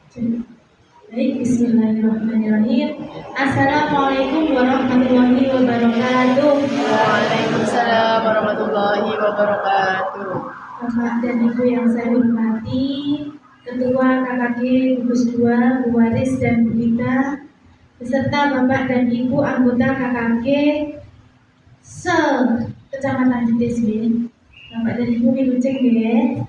Baik, bismillahirrahmanirrahim. Assalamualaikum warahmatullahi wabarakatuh. Waalaikumsalam warahmatullahi wabarakatuh. Bapak dan Ibu yang saya hormati, Ketua KKG Gugus 2, Bu Waris dan Bu Gita, beserta Bapak dan Ibu anggota KKG se-Kecamatan Jetis. Bapak dan Ibu Wiluceng ya.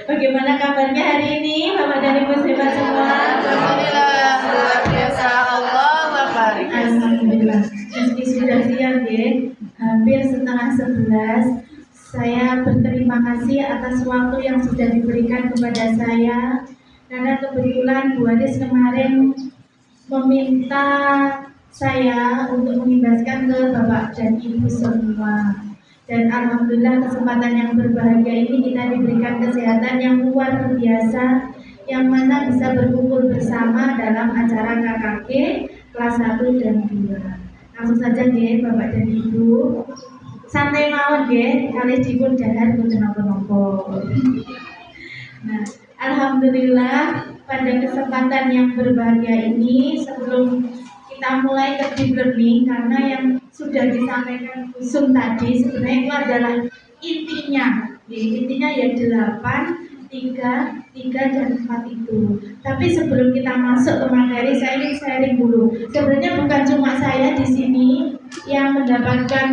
Bagaimana kabarnya hari ini, Bapak dan Ibu sehat semua? Alhamdulillah, luar biasa, Allah barik. Alhamdulillah. Meski sudah siang ya, hampir setengah 11. Saya berterima kasih atas waktu yang sudah diberikan kepada saya, karena kebetulan Bu Adis kemarin meminta saya untuk mengimbaskan ke Bapak dan Ibu semua. Dan alhamdulillah kesempatan yang berbahagia ini kita diberikan kesehatan yang luar biasa, yang mana bisa berkumpul bersama dalam acara KKG kelas 1 dan 2. Langsung saja nggih Bapak dan Ibu. Santai mawon nggih, kali dipun dahar mboten napa-napa. Nah, alhamdulillah pada kesempatan yang berbahagia ini, sebelum kita mulai ke deep learning, karena yang sudah disampaikan Kusum tadi sebenarnya itu adalah intinya. Intinya ya 8, 3, dan 4 itu. Tapi sebelum kita masuk ke materi, saya ingin sharing dulu. Sebenarnya bukan cuma saya di sini yang mendapatkan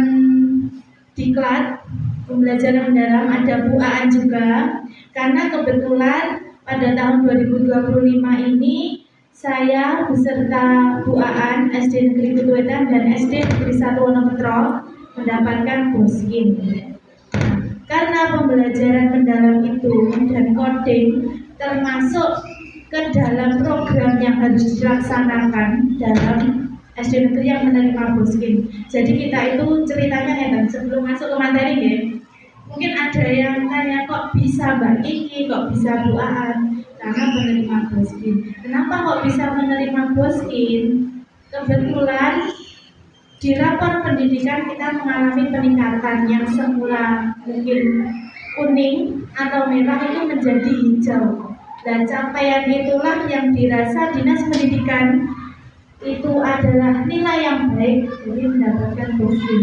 diklat pembelajaran mendalam, ada Bu Aan juga. Karena kebetulan pada tahun 2025 ini saya beserta Bu Aan SD Negeri Kutuwetan dan SD Negeri 1 Wonometro mendapatkan boskin. Karena pembelajaran mendalam itu dan coding termasuk ke dalam program yang harus dilaksanakan dalam SD Negeri yang menerima boskin. Jadi kita itu ceritanya ya, sebelum masuk ke materi ya, mungkin ada yang tanya kok bisa Mbak Kiki, kok bisa Bu Aan, karena menerima boskin. Kenapa kok bisa menerima boskin? Kebetulan di rapor pendidikan kita mengalami peningkatan yang semula mungkin kuning atau merah itu menjadi hijau. Dan capaian itulah yang dirasa Dinas Pendidikan itu adalah nilai yang baik, jadi mendapatkan boskin.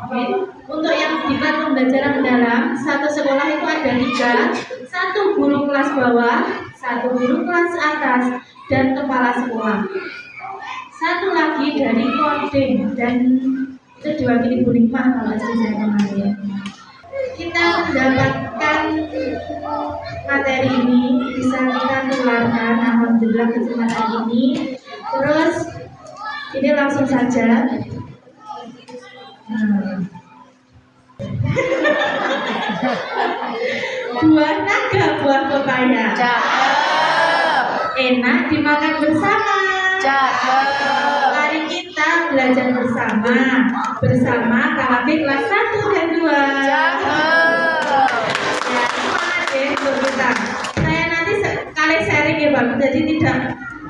Oke. Untuk yang diklat pembelajaran mendalam, satu sekolah itu ada 3, 1 guru kelas bawah, 1 guru kelas atas, dan kepala sekolah. 1 lagi dari coding, dan itu diwakili Bu Nikmah kalau saya kemarin. Kita mendapatkan materi ini, bisa kita tularkan, alhamdulillah kesempatan ini. Terus ini langsung saja. Buah naga, buah pepaya. Cakep. Enak dimakan bersama. Cakep. Mari kita belajar bersama KKG kelas 1 dan 2. Cakep. Ya, semangat ya untuk kita. Saya nanti kali sharing ya Pak. Jadi tidak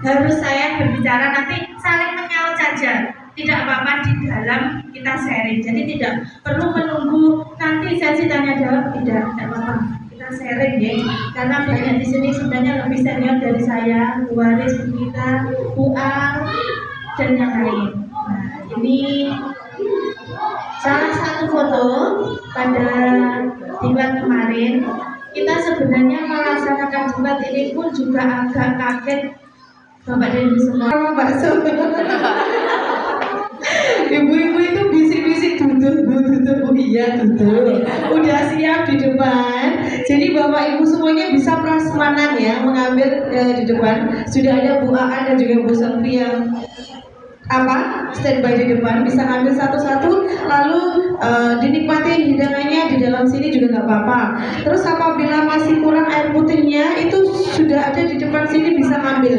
harus saya berbicara, nanti saling menyaut saja. Tidak apa-apa di dalam kita sharing. Jadi tidak perlu menunggu nanti sesi tanya jawab, tidak apa-apa. Kita sharing ya. Karena banyak di sini sebenarnya lebih senior dari saya, Bu Waris, Bu Gita, Bu Ang, dan yang lain. Nah, ini salah satu foto pada diklat kemarin. Kita sebenarnya melaksanakan diklat ini pun juga agak kaget Bapak dan Ibu semua. Bakso. Ibu-ibu itu bisik-bisik duduk, iya duduk. Udah siap di depan. Jadi Bapak Ibu semuanya bisa prasmanan ya, mengambil di depan. Sudah ada Bu Aan dan juga Bu Selvi yang standby di depan, bisa ngambil satu-satu, lalu dinikmati hidangannya di dalam sini juga nggak apa-apa. Terus apabila masih kurang air putihnya, itu sudah ada di depan sini, bisa ambil.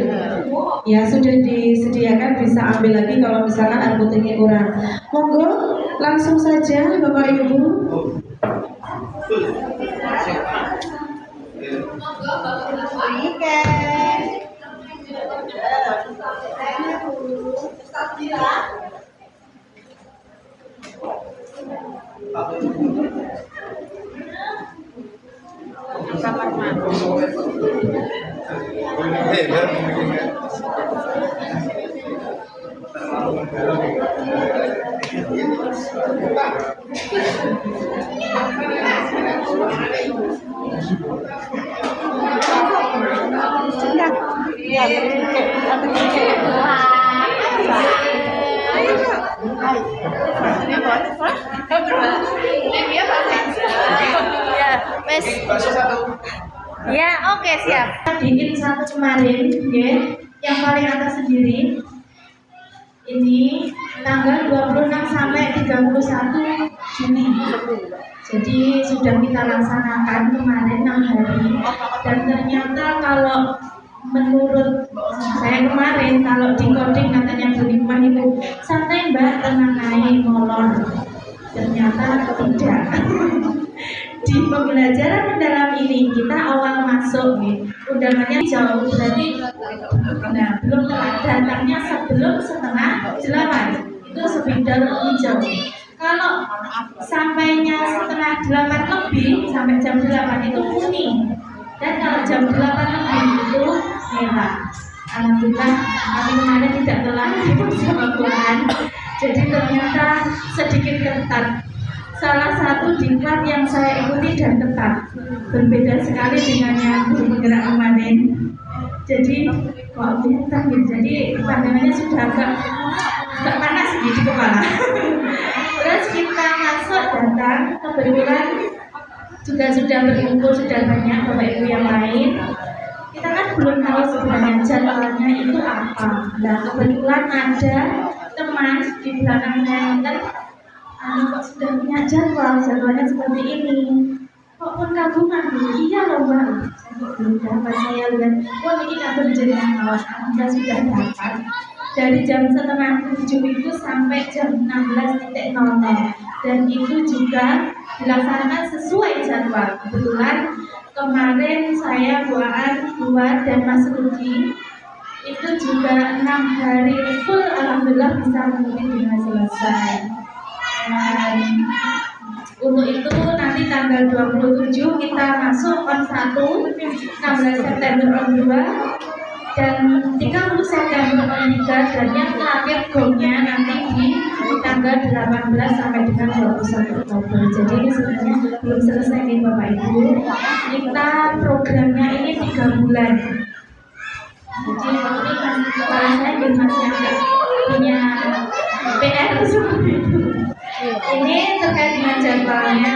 Ya sudah disediakan, bisa ambil lagi kalau misalkan air putihnya kurang. Monggo langsung saja Bapak Ibu. Ya, wes. Ya, oke, siap. Bikin satu kemarin, ya, yang paling atas sendiri. Ini tanggal 26 sampai 31 Juni. Jadi sudah kita laksanakan kemarin 6 hari. Dan ternyata kalau menurut saya kemarin, kalau di coding katanya Bu Nikmah itu santai mbak, tenang aja, molor. Ternyata tidak. Di pembelajaran mendalam ini kita awal masuk nih, undangannya jauh, berarti belum telat, datangnya sebelum setengah 8 itu sebidang hijau. Kalau sampainya setengah 8 lebih sampai jam 8 itu kuning, dan kalau jam 8 lebih itu merah. Alhamdulillah kami kemarin tidak telat sama Tuhan. Jadi ternyata sedikit ketat. Salah satu diklat yang saya ikuti dan ketat, berbeda sekali dengan yang guru penggerak kemarin. Jadi kok bintang gitu, jadi pandangannya sudah agak panas di kepala. Terus kita masuk datang, kebetulan juga sudah berkumpul, sudah banyak bapak ibu yang lain. Kita kan belum tahu sebenarnya jadwalnya itu apa. Nah kebetulan ada teman di belakang saya, kok sudah punya jadwalnya seperti ini. Kok pun kagum iya loh mbak. Saya belum dapat, saya lihat, wah ini kagum jenengan kawan, anda sudah dapat. Dari jam setengah 7 itu sampai jam 16.00, dan itu juga dilaksanakan sesuai jadwal. Kebetulan kemarin saya buat dan Mas Rudi itu juga 6 hari full, alhamdulillah bisa mengikuti dengan selesai. Dan untuk itu nanti tanggal 27 kita masuk on 1, 16 September on 2, dan 30 September on 3, dan yang terakhir gongnya nanti di tanggal 18 sampai dengan 21 Oktober. Jadi ini sebenarnya belum selesai nih Bapak Ibu. Kita programnya ini 3 bulan. Jadi ini kan kepala saya masih punya PR seperti itu. Ini terkait dengan jadwalnya.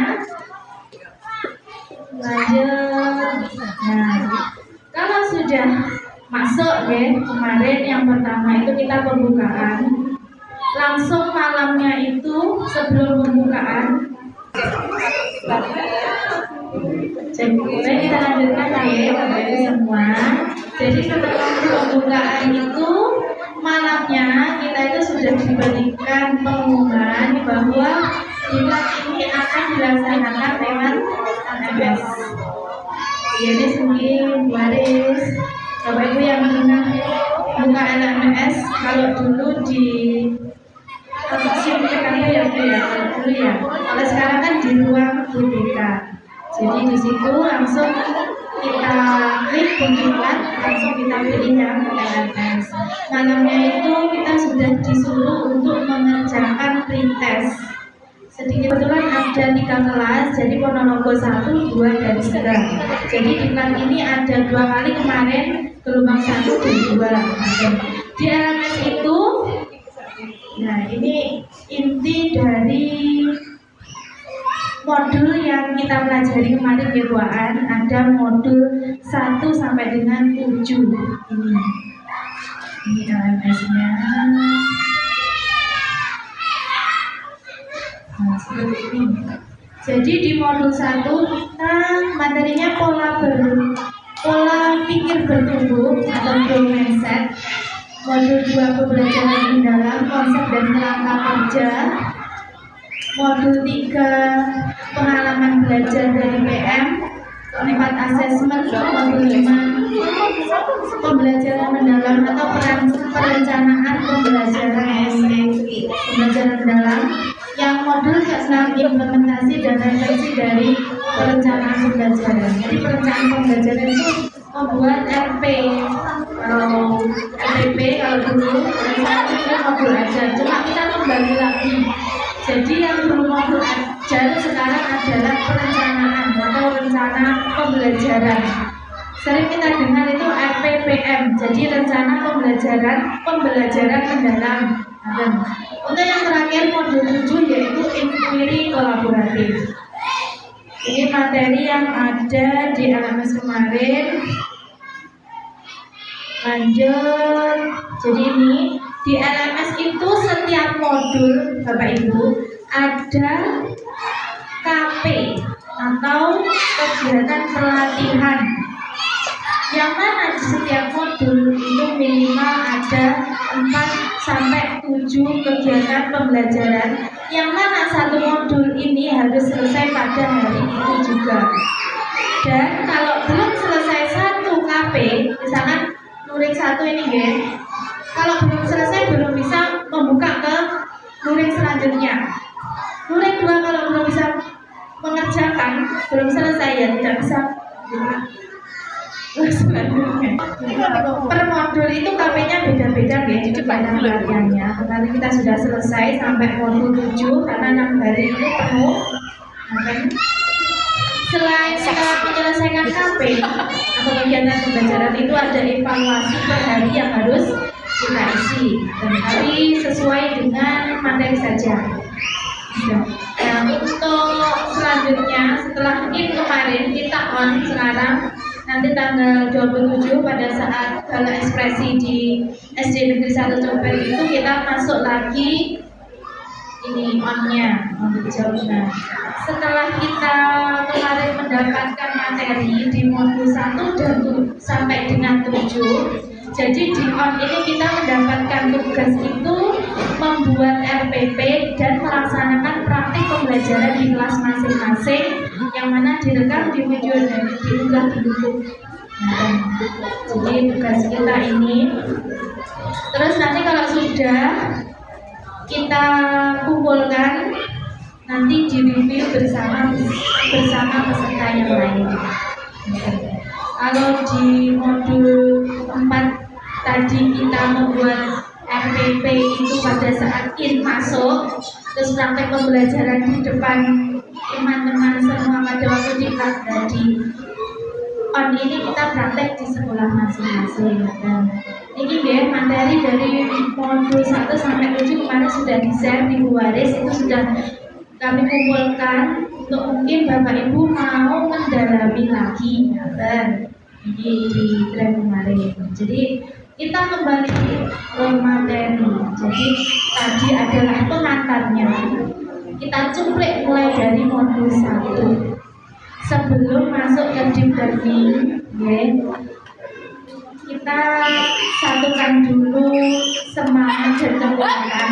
Lanjut. Nah, kalau sudah masuk ya, kemarin yang pertama itu kita pembukaan. Langsung malamnya itu sebelum pembukaan. Jadi kita lanjutkan ya Bapak Ibu semua. Jadi setelah pembukaan itu malamnya kita itu sudah diberikan pengumuman bahwa diklat ini akan dilaksanakan lewat LMS. Jadi sendiri baris Bapak Ibu yang mengenal buka LMS, kalau dulu di stasiun PKP ya dulu ya. Kalau sekarang kan di ruang BPK. Jadi di situ langsung kita klik diklat, langsung kita pilih yang LMS. Malamnya itu kita sudah disuruh untuk mengerjakan pretest. Sedikit kebetulan ada 3 kelas, jadi Ponorogo 1, 2, dan 3. Jadi diklat ini ada 2 kali kemarin, gelombang 1 dan 2. Di LMS itu, nah ini inti dari modul yang kita pelajari kemarin keduaan, ada modul 1 sampai dengan 7 ini LMS-nya. Nah, seperti ini. Jadi di modul 1 kita materinya pola pikir bertumbuh atau growth mindset. Modul 2 pembelajaran mendalam, konsep dan kerangka kerja. Modul 3 pengalaman belajar dari PM. 4 asesmen. Modul 5 pembelajaran mendalam atau perencanaan pembelajaran pembelajaran mendalam. yang modul ke-6 implementasi dan refleksi dari perencanaan pembelajaran. Jadi perencanaan pembelajaran itu membuat RP. Kalau RP kalau dulu perencanaan itu modul aja, cuma kita kembali lagi. Jadi yang dulu modul aja sekarang adalah perencanaan atau rencana pembelajaran. Sering kita dengar itu RPPM, jadi rencana pembelajaran mendalam. Dan untuk yang terakhir modul 7 yaitu inquiry kolaboratif. Ini materi yang ada di LMS kemarin. Lanjut. Jadi ini di LMS itu setiap modul Bapak Ibu ada KP atau kegiatan pelatihan, yang mana di setiap modul itu minimal ada 4-7 kegiatan pembelajaran, yang mana satu modul ini harus selesai pada hari itu juga. Dan kalau belum selesai satu KP, misalkan luring 1 ini ya, kalau belum selesai belum bisa membuka ke luring selanjutnya. Luring 2 kalau belum bisa mengerjakan, belum selesai ya tidak bisa selanjutnya. Per modul itu KP-nya beda-beda ya, itu pada hariannya. Nanti kita sudah selesai sampai modul 7 karena 6 hari itu penuh. Selain kita menyelesaikan KP atau kegiatan pembelajaran itu ada evaluasi per hari yang harus kita isi, dan tapi sesuai dengan materi saja. Nah, untuk selanjutnya setelah ini kemarin kita on sekarang, nanti tanggal 27 pada saat gala ekspresi di SD Negeri 1 Comper itu kita masuk lagi ini on-nya, on-nya. Setelah kita kemarin mendapatkan materi di modul 1 dan sampai dengan 7, jadi di on ini kita mendapatkan tugas itu membuat RPP dan melaksanakan praktik pembelajaran di kelas masing-masing, yang mana direkam di video dan diunggah di YouTube. Nah, jadi tugas kita ini. Terus nanti kalau sudah kita kumpulkan, nanti direview bersama peserta yang lain. Kalau di modul 4 tadi kita membuat RPP itu pada saat masuk, terus praktek pembelajaran di depan teman-teman semua pada waktu di on ini kita praktek di sekolah masing-masing. Dan ini ya materi dari modul 1 sampai 7 kemarin sudah di-share di Bu Waris, itu sudah kami kumpulkan untuk mungkin Bapak Ibu mau mendalami lagi ini di tren kemarin. Jadi kita kembali ke materi. Jadi tadi adalah pengantarnya. Kita cuplik mulai dari modul 1. Sebelum masuk ke deep learning, kita satukan dulu semangat dan kekuatan.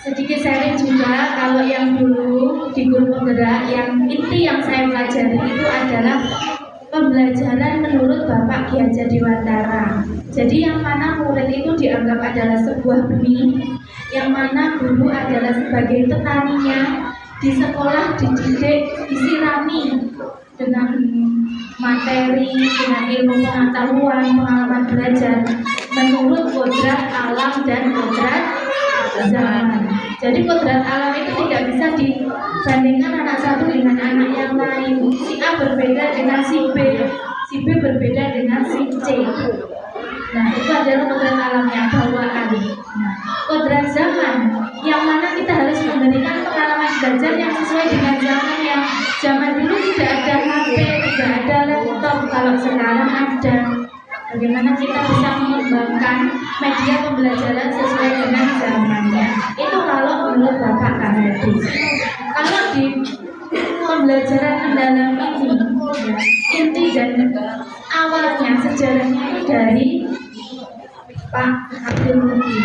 Sedikit sharing juga, kalau yang dulu di guru penggerak, yang inti yang saya pelajari itu adalah pembelajaran menurut Bapak Ki Hajar Dewantara. Jadi yang mana murid itu dianggap adalah sebuah benih, yang mana guru adalah sebagai petaninya, di sekolah dididik, disirami dengan materi, dengan ilmu pengetahuan, pengalaman belajar menurut kodrat alam dan kodrat zaman. Jadi kodrat alam itu tidak bisa dibandingkan anak satu dengan anak yang lain. Si A berbeda dengan si B berbeda dengan si C. Nah, itu adalah kodrat alamnya, bawaan. Nah, kodrat zaman yang mana kita harus memberikan pengalaman belajar yang sesuai dengan zaman, yang zaman dulu tidak ada HP, tidak ada laptop, kalau sekarang ada. Bagaimana kita bisa mengembangkan media pembelajaran sesuai dengan zamannya. Itu kalau menurut Bapak Kahadi. Kalau di pembelajaran mendalam ini, inti dan awalnya sejarahnya itu dari Pak Abdul Muti.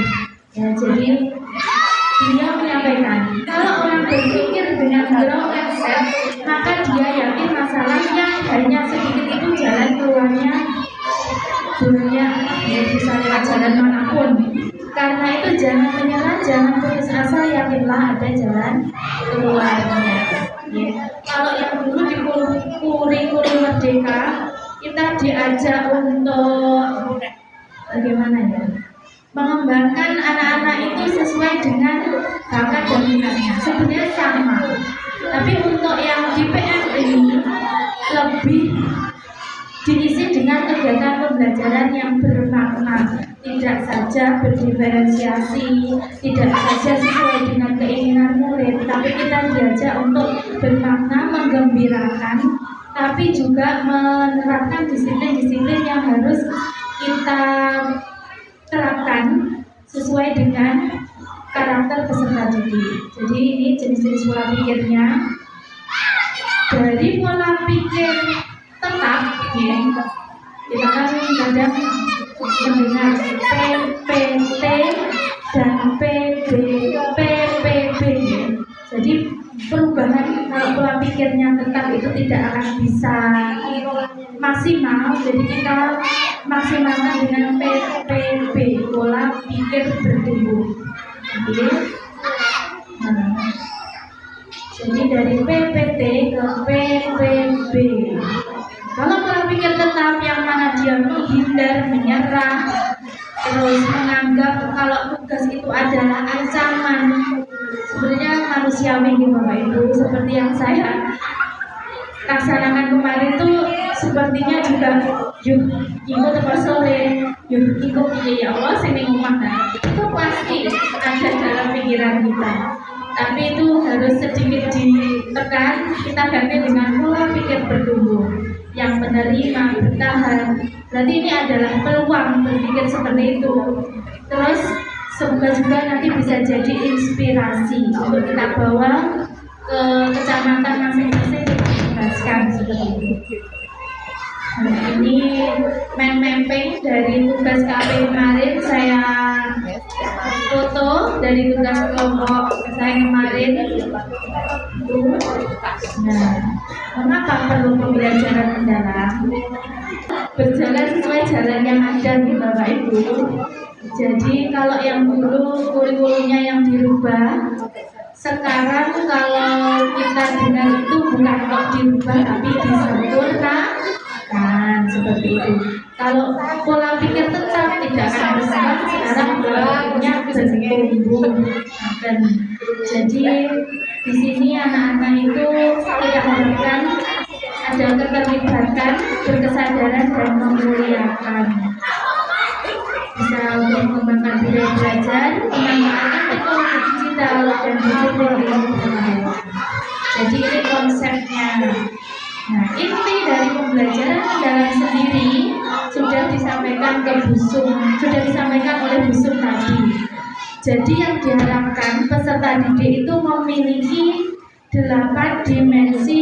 Ya, jadi beliau menyampaikan, kalau orang berpikir dengan ground mindset, maka dia yakin masalahnya hanya sedikit itu jalan keluarnya dunia, ya bisa lewat jalan manapun. Karena itu jangan menyerah, jangan putus asa yakinlah ada jalan keluarnya. Ya. Kalau yang dulu di kurikulum merdeka kita diajak untuk bagaimana ya, mengembangkan anak-anak itu sesuai dengan bakat dan minatnya. Sebenarnya sama, tapi untuk yang di PM ini lebih diisi dengan kegiatan pembelajaran yang bermakna, tidak saja berdiferensiasi, tidak saja sesuai dengan keinginan murid, tapi kita diajak untuk bermakna, menggembirakan, tapi juga menerapkan disiplin-disiplin yang harus kita terapkan sesuai dengan karakter peserta didik. Jadi ini jenis-jenis pola pikirnya. Dari pola pikir tetap, ya, kita kan kadang mendengar PPT dan PPP. Jadi perubahan kalau pola pikirnya tetap itu tidak akan bisa maksimal. Jadi kita maksimalkan dengan PPB, pola pikir bertumbuh. Oke. Nah, jadi dari PPT ke PPB. Kalau pola pikir tetap yang mana dia menghindar, menyerah, terus menganggap kalau tugas itu adalah ancaman. Sebenarnya manusiawi gitu Bapak Ibu, seperti yang saya laksanakan kemarin itu sepertinya juga yuk ikut sore, yuk ikut ya Allah sini rumah. Itu pasti ada dalam pikiran kita. Tapi itu harus sedikit ditekan, kita ganti dengan pola pikir bertumbuh yang menerima, bertahan. Berarti ini adalah peluang berpikir seperti itu. Terus semoga juga nanti bisa jadi inspirasi untuk kita bawa ke kecamatan masing-masing, kita jelaskan seperti itu. Nah, ini mapping dari tugas KP kemarin, saya foto dari tugas kelompok saya kemarin. Nah, mengapa perlu pembelajaran mendalam? Berjalan sesuai jalan yang ada di Bapak Ibu. Jadi kalau yang dulu kurikulumnya yang dirubah, sekarang kalau kita dengar itu bukan kok dirubah tapi disempurnakan, seperti itu. Kalau pola pikir tetap tidak akan berubah, sekarang pola pikirnya bertumbuh. Jadi di sini anak-anak itu kita harapkan ada keterlibatan, berkesadaran dan memuliakan. Bisa untuk mengembangkan budaya belajar, memanfaatkan teknologi digital dan disiplin ilmu. Jadi ini konsepnya. Nah, inti dari pembelajaran mendalam sendiri sudah disampaikan ke Busung, sudah disampaikan oleh Busung tadi. Jadi yang diharapkan peserta didik itu memiliki 8 dimensi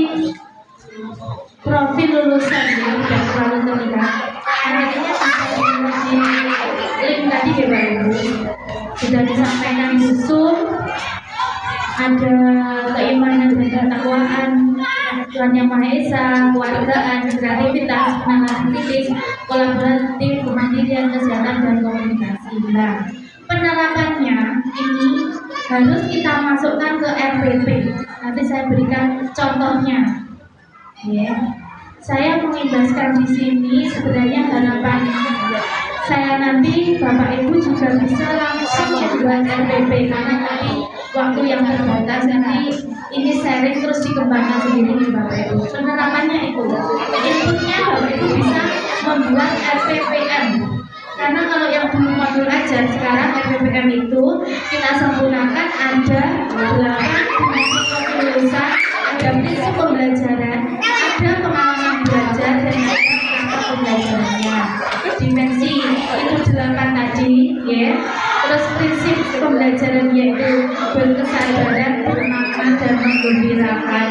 profil lulusan, ya, tidak terlalu terlihat. Akhirnya di link tadi ya Bapak Ibu sudah disampaikan Busung, ada keimanan dan ketakwaan, Tuhan Yang Maha Esa, kewargaan, kreativitas, penanganan kritis, kolaboratif, kemandirian, kesehatan dan komunikasi. Nah, penerapannya ini harus kita masukkan ke RPP. Nanti saya berikan contohnya. Ya. Saya mengimbaskan di sini sebenarnya harapan saya nanti Bapak Ibu juga bisa langsung membuat RPP, karena tadi waktu yang terbatas, nanti ini sharing terus dikembangkan sendiri nih Bapak Ibu. Penerapannya itu, inputnya Bapak Ibu bisa membuat RPPM. Karena kalau yang dulu modul aja, sekarang RPPM itu kita sempurnakan, ada 8 kelulusan, ada prinsip pembelajaran, ada pengalaman belajar, dan ada kata pembelajarannya. Dimensi itu 8 tadi, ya. Terus prinsip pembelajaran yaitu berkesadaran, bermakna dan menggembirakan.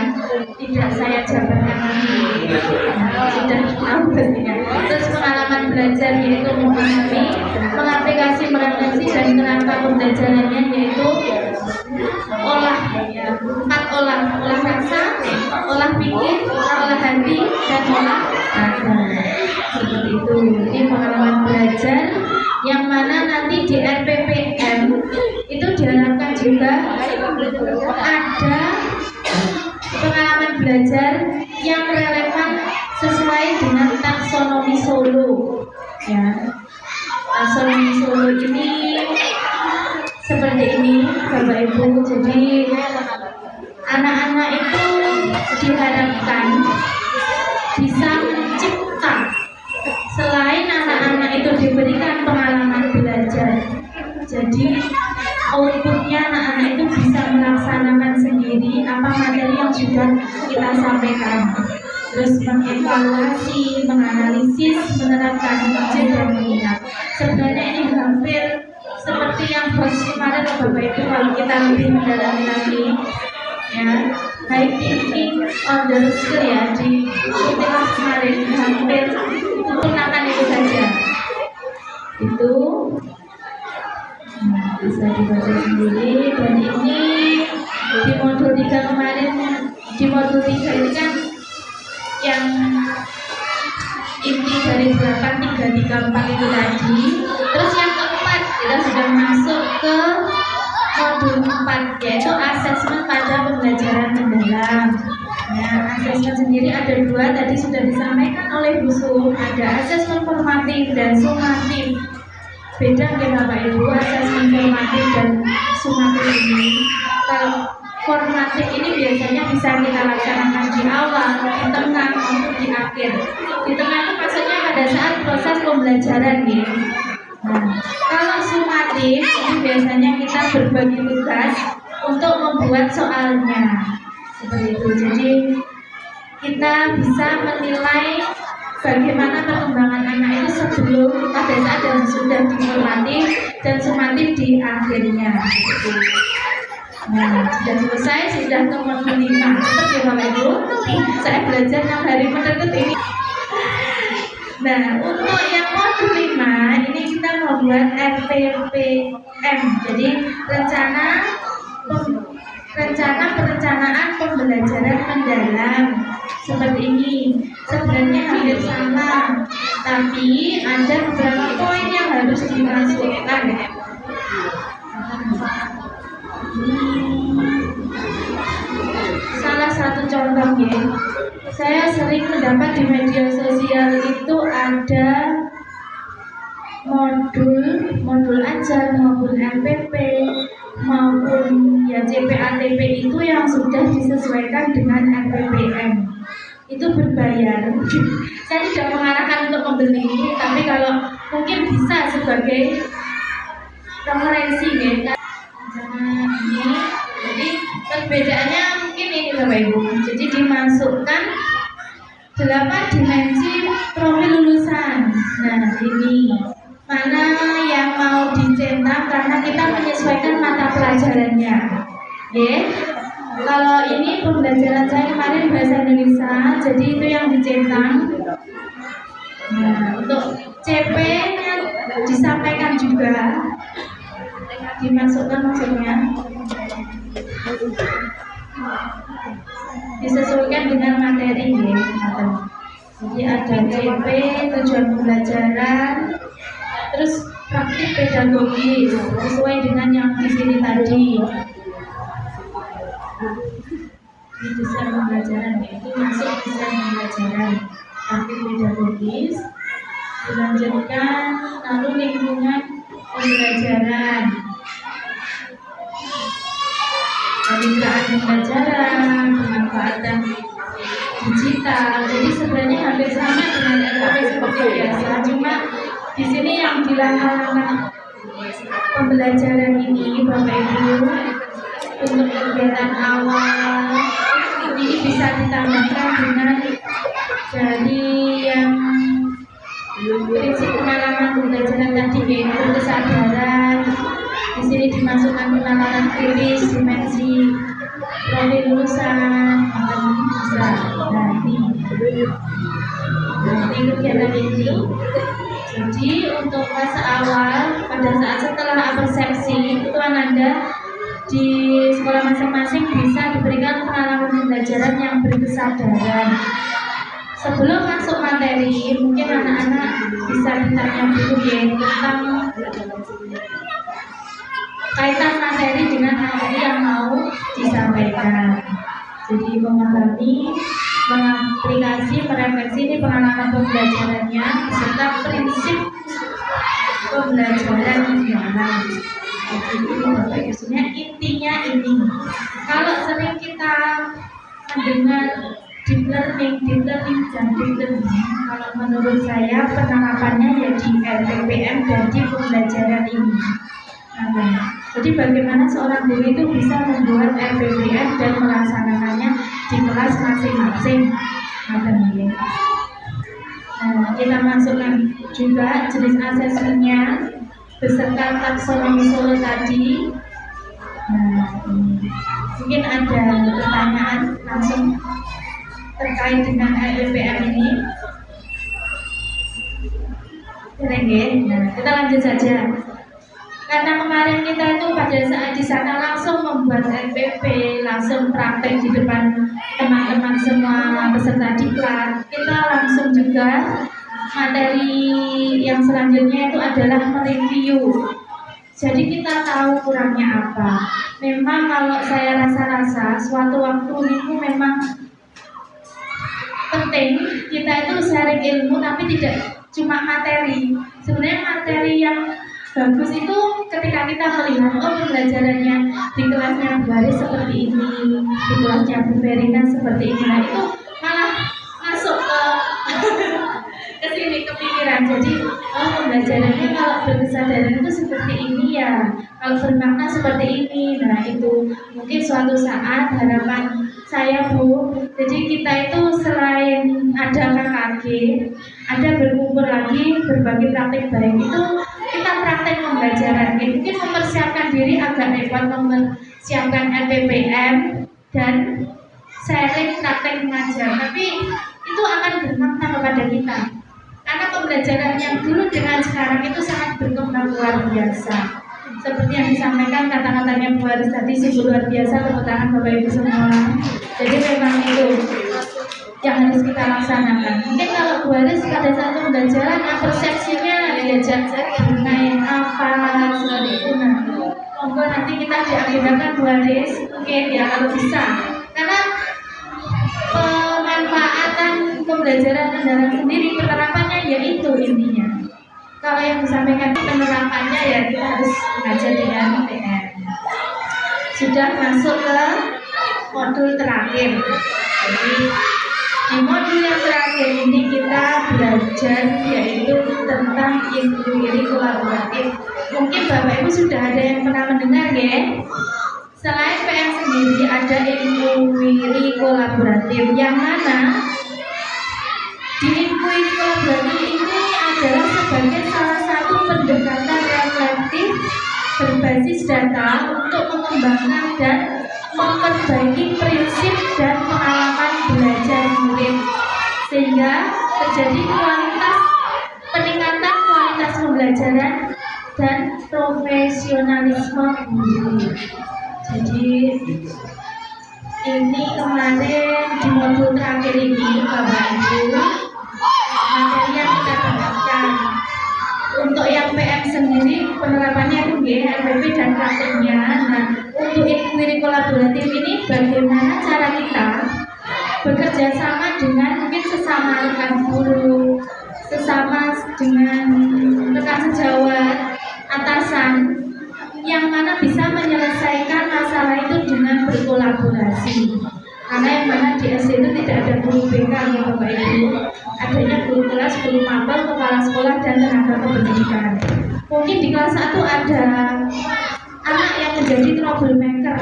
Tidak saya jabarkan lagi, sudah tahu pastinya. Terus pengalaman belajar yaitu memahami, mengaplikasi, merefleksi, dan kerangka pembelajarannya yaitu olah, ya, 4 olah rasa, olah pikir, olah hati, dan olah rasa. Seperti itu. Ini pengalaman belajar yang mana nanti di RPPM itu diharapkan juga ada pengalaman belajar yang relevan sesuai dengan taksonomi Solo. Ya, taksonomi Solo ini seperti ini, Bapak Ibu. Jadi anak-anak itu diharapkan bisa mencipta. Selain anak-anak itu diberikan pengalaman belajar, jadi outputnya anak-anak itu bisa melaksanakan sendiri apa materi yang sudah kita sampaikan, terus mengevaluasi, menganalisis, menerapkan ujian dan mengingat. Sebenarnya ini hampir seperti yang proses kemarin Bapak Ibu, kalau kita lebih mendalami lagi ya, high thinking on the skill ya, di kelas kemarin hampir menggunakan itu saja. Itu bisa dibaca sendiri. Dan ini di modul 3 kemarin, di modul 3 ini kan yang inti dari 8, 3, 3, 4 itu tadi. Terus yang keempat kita sudah masuk ke modul 4, yaitu asesmen pada pembelajaran mendalam. Nah, asesmen sendiri ada 2, tadi sudah disampaikan oleh Bu Su. Ada asesmen formatif dan sumatif. Beda ya Bapak Ibu, asesmen formatif dan sumatif ini. Kalau formatif ini biasanya bisa kita laksanakan di awal, di tengah, maupun di akhir. Di tengah itu maksudnya pada saat proses pembelajaran nih. Nah, kalau sumatif ini biasanya kita berbagi tugas untuk membuat soalnya. Seperti itu. Jadi kita bisa menilai bagaimana perkembangan anak itu sebelum, pada saat dan sudah di formatif dan sumatif di akhirnya. Nah, sudah selesai, sudah ke modul 5. Tetap ya Bapak Ibu, saya belajar 6 hari menurut ini. Nah, untuk yang modul 5 ini kita membuat RPPM. Jadi rencana perencanaan pembelajaran mendalam. Seperti ini. Sebenarnya hampir sama, tapi ada beberapa poin yang harus dimasukkan. Salah satu contohnya, saya sering mendapat di media sosial itu ada modul ajar maupun MPP maupun ya CPATP itu yang sudah disesuaikan dengan RPPM. Itu berbayar. Saya tidak mengarahkan untuk membeli, tapi kalau mungkin bisa sebagai referensi ya. Ini, jadi perbedaannya mungkin ini Bapak Ibu. Jadi dimasukkan 8 dimensi profil lulusan. Nah ini mana yang mau dicetak karena kita menyesuaikan mata pelajarannya. Kalau ini pembelajaran saya kemarin bahasa Indonesia, jadi itu yang dicetak. Nah, untuk CP-nya disampaikan juga, dimasukkan maksudnya, disesuaikan dengan materi ya. Jadi ada CP, tujuan pembelajaran, terus praktik pedagogis sesuai dengan yang di sini tadi. Ini desain pembelajaran ya, itu masuk desain pembelajaran, praktik pedagogis, dilanjutkan lalu lingkungan pembelajaran, pembukaan pembelajaran, pemanfaatan digital. Jadi sebenarnya hampir sama dengan RPP seperti biasa, cuma di sini yang di langkah-langkah pembelajaran ini Bapak Ibu, untuk kegiatan awal ini bisa ditambahkan dengan dari yang prinsip pengalaman pembelajaran tadi, yaitu kesadaran. Di sini dimasukkan penalaran kritis, dimensi profil lulusan, bisa. Nah ini kegiatan ini. Jadi untuk fase awal, pada saat setelah persepsi itu Anda di sekolah masing-masing bisa diberikan pengalaman pembelajaran yang berkesadaran. Sebelum masuk materi, mungkin anak-anak bisa ditanya dulu ya tentang kaitan materi dengan materi yang mau disampaikan. Jadi memahami, mengaplikasi, merefleksi ini pengalaman pembelajarannya serta prinsip pembelajaran gimana. Jadi Bapak Ibunya intinya ini. Kalau sering kita mendengar deep learning dan deep learning, kalau menurut saya penerapannya ya di LPPM dan di pembelajaran ini. Jadi bagaimana seorang guru itu bisa membuat LPPM dan melaksanakannya di kelas masing-masing. Kita masukkan juga jenis asesmennya beserta taksonomi Solo tadi. Mungkin ada pertanyaan langsung terkait dengan LPPM ini. Kita lanjut saja. Karena kemarin kita itu pada saat di sana langsung membuat LPP, langsung praktek di depan teman-teman semua peserta diklat. Kita langsung juga materi yang selanjutnya itu adalah mereview. Jadi kita tahu kurangnya apa. Memang kalau saya rasa-rasa suatu waktu itu memang penting kita itu sharing ilmu, tapi tidak cuma materi. Sebenarnya materi yang bagus itu ketika kita melihat pembelajarannya di kelasnya Bu Haris seperti ini, di kelasnya Bu Verina seperti ini, nah itu malah masuk ke sini kepikiran. Jadi pembelajarannya kalau berkesadaran itu seperti ini ya, kalau bermakna seperti ini. Nah itu mungkin suatu saat harapan saya Bu, jadi kita itu selain ada KKG, ada berkumpul lagi berbagi praktik baik, itu kita praktek pembelajaran. Mungkin mempersiapkan diri agak repot, mempersiapkan LPPM dan sharing praktek mengajar, tapi itu akan bermakna kepada kita. Karena pembelajaran yang dulu dengan sekarang itu sangat berkembang luar biasa. Seperti yang disampaikan kata-katanya Bu Haris tadi, sungguh luar biasa, tepuk tangan Bapak Ibu semua. Jadi memang itu yang harus kita laksanakan. Mungkin kalau Bu Haris pada saat pembelajaran persepsinya diajak main apa seperti itu, monggo nanti kita diagendakan Bu Haris, mungkin ya kalau bisa. Karena pemanfaatan pembelajaran kendaraan sendiri, penerapannya yaitu intinya. Kalau yang disampaikan penerapannya ya kita harus belajar dengan PM. Sudah masuk ke modul terakhir. Jadi di modul yang terakhir ini kita belajar yaitu tentang inquiry kolaboratif. Mungkin Bapak Ibu sudah ada yang pernah mendengar ya. Selain PM sendiri ada inquiry kolaboratif, yang mana di inquiry kolaboratif ini adalah sebagai salah satu pendekatan reflektif berbasis data untuk mengembangkan dan memperbaiki prinsip dan pengalaman belajar murid, sehingga terjadi peningkatan kualitas pembelajaran dan profesionalisme guru. Jadi ini kemarin di modul terakhir ini Bapak Ibu, materi yang kita dapatkan untuk yang PM sendiri penerapannya itu LPP dan prakteknya. Nah, untuk inquiry kolaboratif ini bagaimana cara kita bekerja sama dengan mungkin sesama rekan guru, sesama dengan rekan sejawat, atasan, yang mana bisa menyelesaikan masalah itu dengan berkolaborasi. Karena yang mana di SD itu tidak ada guru BK ya Bapak Ibu, adanya guru kelas, guru mapel, kepala sekolah, dan tenaga kependidikan. Mungkin di kelas 1 ada anak yang menjadi troublemaker.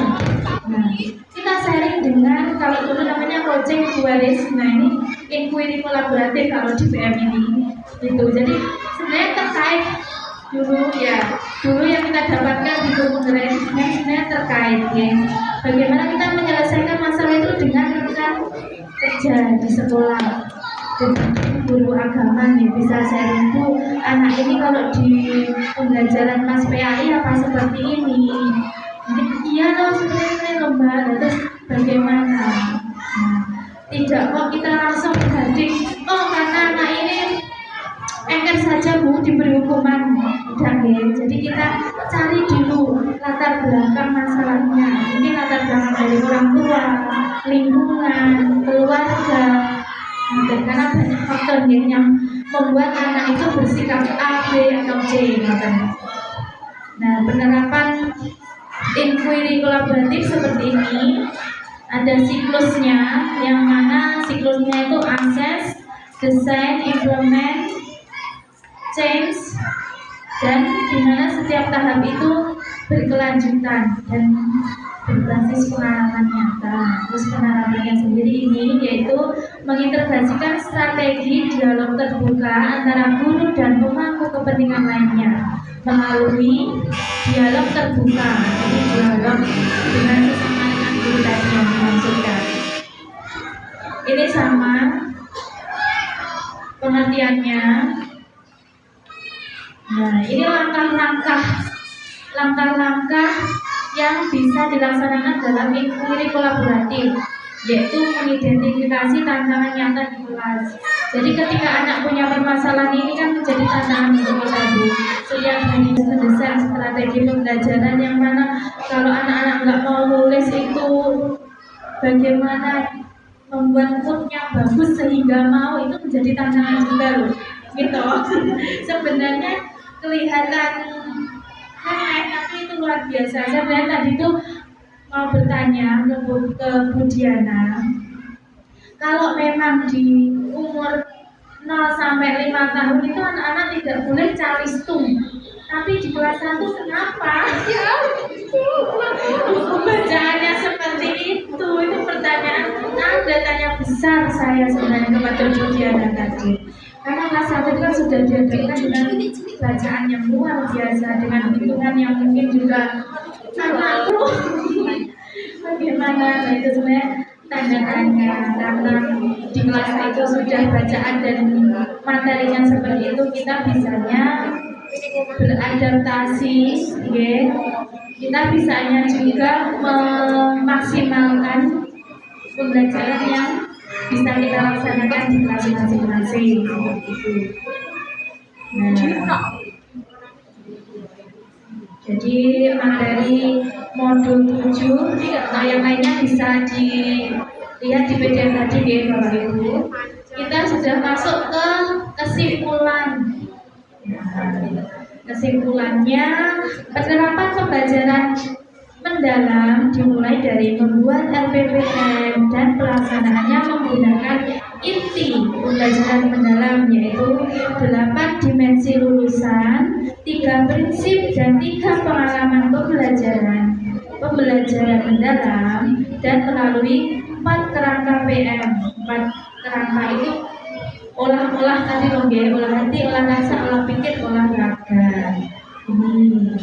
Nah, kita sharing dengan, kalau dulu namanya coaching Bu Haris, nah ini inquiry kolaboratif kalau di PM ini gitu. Jadi sebenarnya terkait dulu yang kita dapatkan di guru pembelajaran sebenarnya terkait ya, bagaimana kita menyelesaikan masalah itu dengan rekan kerja di sekolah, dengan guru agama nih, bisa sharing Bu, anak ini kalau di pembelajaran Mas PAI apa seperti ini, iya loh seperti ini loh Mbak, terus bagaimana? Tidak kok kita langsung berhenti, karena anak ini engker saja Bu diberi hukuman, dan ya. Jadi kita cari dulu latar belakang masalahnya. Mungkin latar belakang dari orang tua, lingkungan, keluarga. Dan karena banyak faktor yang membuat anak itu bersikap A, B, atau C. Nah, penerapan inquiry kolaboratif seperti ini ada siklusnya, yang mana siklusnya itu access, design, implement, change, dan dimana setiap tahap itu berkelanjutan dan berbasis pengalaman nyata. Terus penerapannya sendiri ini yaitu mengintegrasikan strategi dialog terbuka antara guru dan pemangku kepentingan lainnya melalui dialog terbuka. Jadi dialog dengan sesama dengan guru tadi yang dimaksudkan. Ini sama pengertiannya. Nah, ini langkah-langkah yang bisa dilaksanakan dalam inquiry kolaboratif, yaitu mengidentifikasi tantangan nyata di kelas. Jadi ketika anak punya permasalahan ini kan menjadi tantangan untuk kita, Bu. Setiap hari mendesain strategi pembelajaran yang mana kalau anak-anak nggak mau nulis itu bagaimana membuat moodnya bagus sehingga mau, itu menjadi tantangan juga loh. Gitu. Sebenarnya kelihatan tapi itu luar biasa. Saya tadi tuh mau bertanya ke Bu Diana, kalau memang di umur 0 sampai 5 tahun itu anak-anak tidak boleh calistung, tapi di kelas 1 kenapa? Ya, bacaannya seperti itu pertanyaan tanya besar saya sebenarnya kepada Bu Diana tadi. Karena kelas 1 itu kan sudah dihadapkan dengan bacaan yang luar biasa, dengan hitungan yang mungkin juga anakku bagaimana. Nah, itu sebenarnya tanda tanya, karena di kelas itu sudah bacaan dan materinya seperti itu, kita bisanya beradaptasi, ya. Kita bisanya juga memaksimalkan pembelajaran yang bisa kita laksanakan di kelas masing-masing. Nah, jadi materi modul 7 yang lainnya bisa dilihat di PDF tadi ya Bapak Ibu. Kita sudah masuk ke kesimpulan. Kesimpulannya, penerapan pembelajaran mendalam dimulai dari membuat RPPM dan pelaksanaannya menggunakan inti pembelajaran mendalam, yaitu 8 dimensi lulusan, 3 prinsip dan 3 pengalaman pembelajaran mendalam, dan melalui 4 kerangka PM. 4 kerangka itu olah tadi loh, olah hati, olah rasa, olah pikir, olah raga. Ini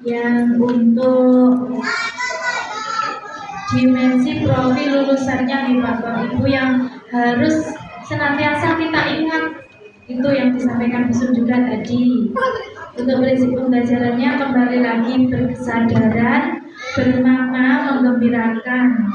yang untuk dimensi profil lulusannya nih Bapak Ibu yang harus senantiasa kita ingat, itu yang disampaikan Bisu juga tadi. Untuk prinsip pembelajarannya kembali lagi berkesadaran, bermakna, menggembirakan,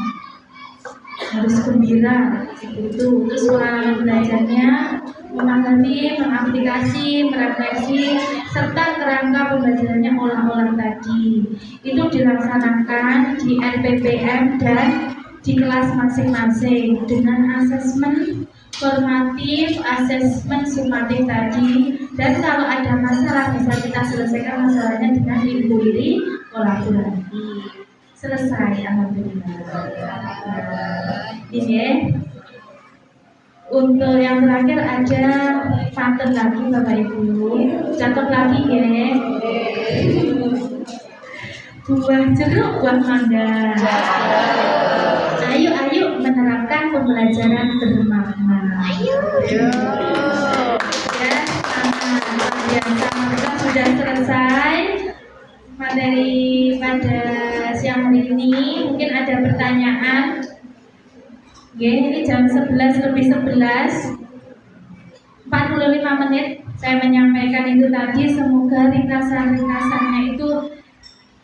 harus gembira itu. Terus pengalaman belajarnya memahami, mengaplikasi, merefleksi, serta kerangka pembelajarannya olah-olah tadi itu dilaksanakan di RPPM dan di kelas masing-masing dengan asesmen formatif, asesmen sumatif tadi. Dan kalau ada masalah bisa kita selesaikan masalahnya dengan inquiry kolaboratif. Selesai, alhamdulillah. Ini untuk yang terakhir ada paten lagi Bapak Ibu. Catat lagi ya. Buah jeruk, buah mangga. Ayo menerapkan pembelajaran bermakna. Ayo. Ya, kita sudah selesai materi pada siang hari ini. Mungkin ada pertanyaan. Oke, ini jam 11 lebih 11, 45 menit saya menyampaikan itu tadi. Semoga ringkasan-ringkasannya itu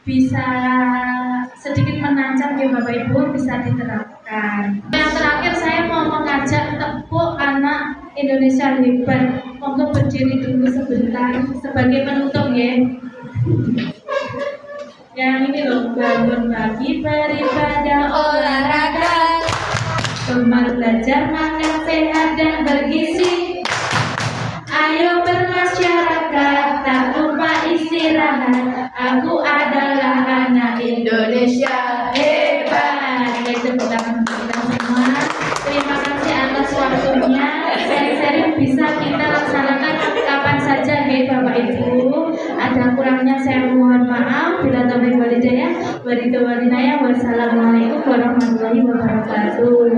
bisa sedikit menancap ya Bapak Ibu, bisa diterapkan. Yang terakhir saya mau mengajak tepuk anak Indonesia Hebat Monggo berdiri dulu sebentar sebagai penutup ya. Yang ini loh, bangun pagi beribadah olahraga, gemar belajar makan sehat dan bergizi. Ayo bermasyarakat, tak lupa istirahat. Aku adalah anak Indonesia hebat. Baik, tepuk tangan untuk kita semua. Terima kasih atas waktunya. Sharing-sharing bisa kita laksanakan kapan saja ya Bapak Ibu. Ada kurangnya saya mohon maaf. Bila taufiq wal hidayah, wassalamualaikum warahmatullahi wabarakatuh.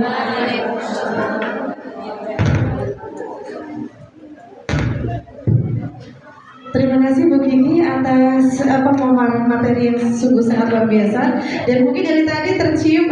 Terima kasih Bu Kiki atas pemaparan materi yang sungguh sangat luar biasa, dan mungkin dari tadi tercium